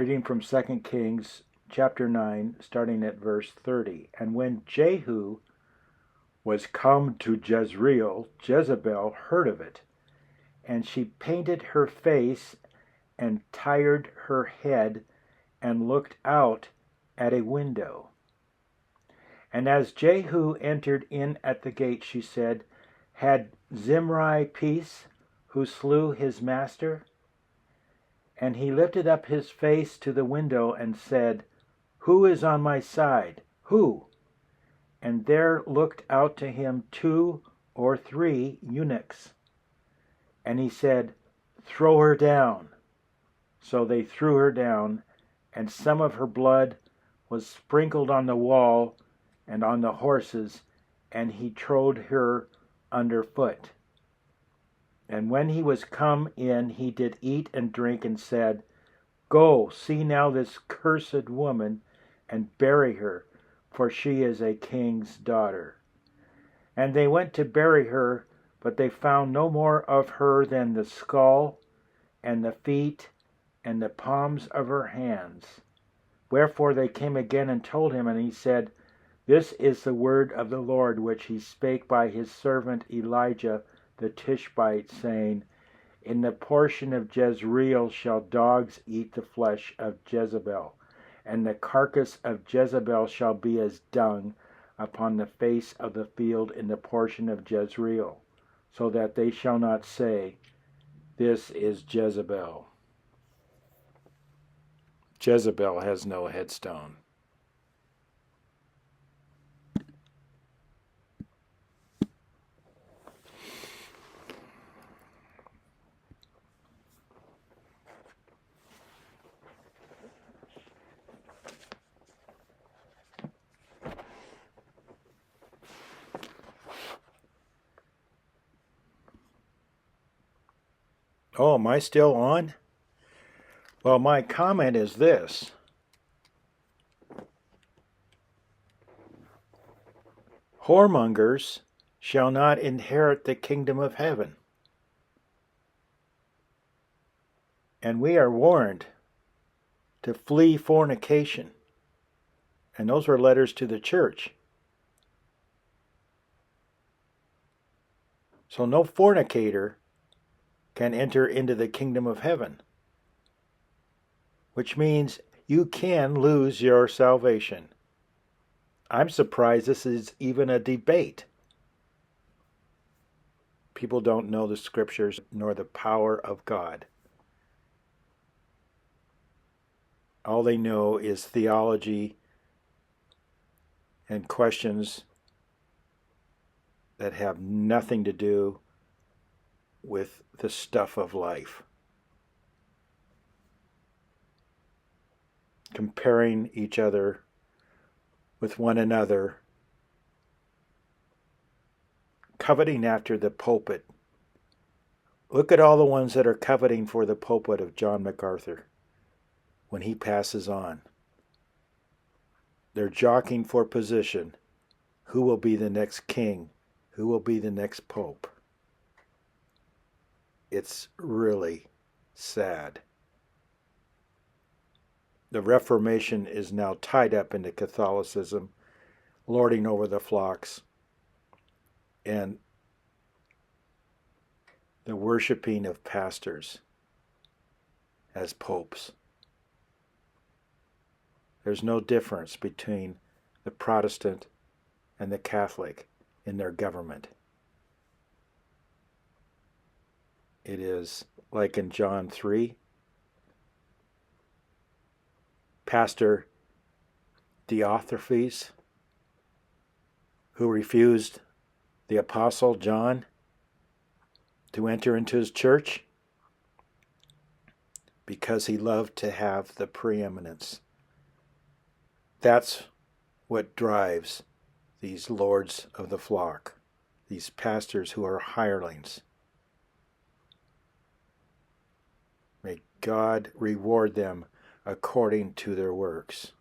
Reading from 2 Kings chapter 9, starting at verse 30. And when Jehu was come to Jezreel, Jezebel heard of it, and she painted her face and tired her head and looked out at a window. And as Jehu entered in at the gate, she said, Had Zimri peace, who slew his master? And he lifted up his face to the window and said, Who is on my side? Who? And there looked out to him 2 or 3 eunuchs. And he said, Throw her down. So they threw her down, and some of her blood was sprinkled on the wall and on the horses, and he trode her under foot. And when he was come in, he did eat and drink, and said, Go, see now this cursed woman, and bury her, for she is a king's daughter. And they went to bury her, but they found no more of her than the skull, and the feet, and the palms of her hands. Wherefore they came again and told him, and he said, This is the word of the Lord, which he spake by his servant Elijah the Tishbite, saying, In the portion of Jezreel shall dogs eat the flesh of Jezebel, and the carcass of Jezebel shall be as dung upon the face of the field in the portion of Jezreel, so that they shall not say, This is Jezebel. Jezebel has no headstone. Oh, am I still on? Well, my comment is this. Whoremongers shall not inherit the kingdom of heaven. And we are warned to flee fornication. And those were letters to the church. So no fornicator can enter into the kingdom of heaven, which means you can lose your salvation. I'm surprised this is even a debate. People don't know the scriptures nor the power of God. All they know is theology and questions that have nothing to do with the stuff of life. Comparing each other with one another, coveting after the pulpit. Look at all the ones that are coveting for the pulpit of John MacArthur when he passes on. They're jockeying for position. Who will be the next king? Who will be the next pope? It's really sad. The Reformation is now tied up into Catholicism, lording over the flocks, and the worshiping of pastors as popes. There's no difference between the Protestant and the Catholic in their government. It is like in John 3, Pastor Diotrephes, who refused the Apostle John to enter into his church because he loved to have the preeminence. That's what drives these lords of the flock, these pastors who are hirelings. May God reward them according to their works.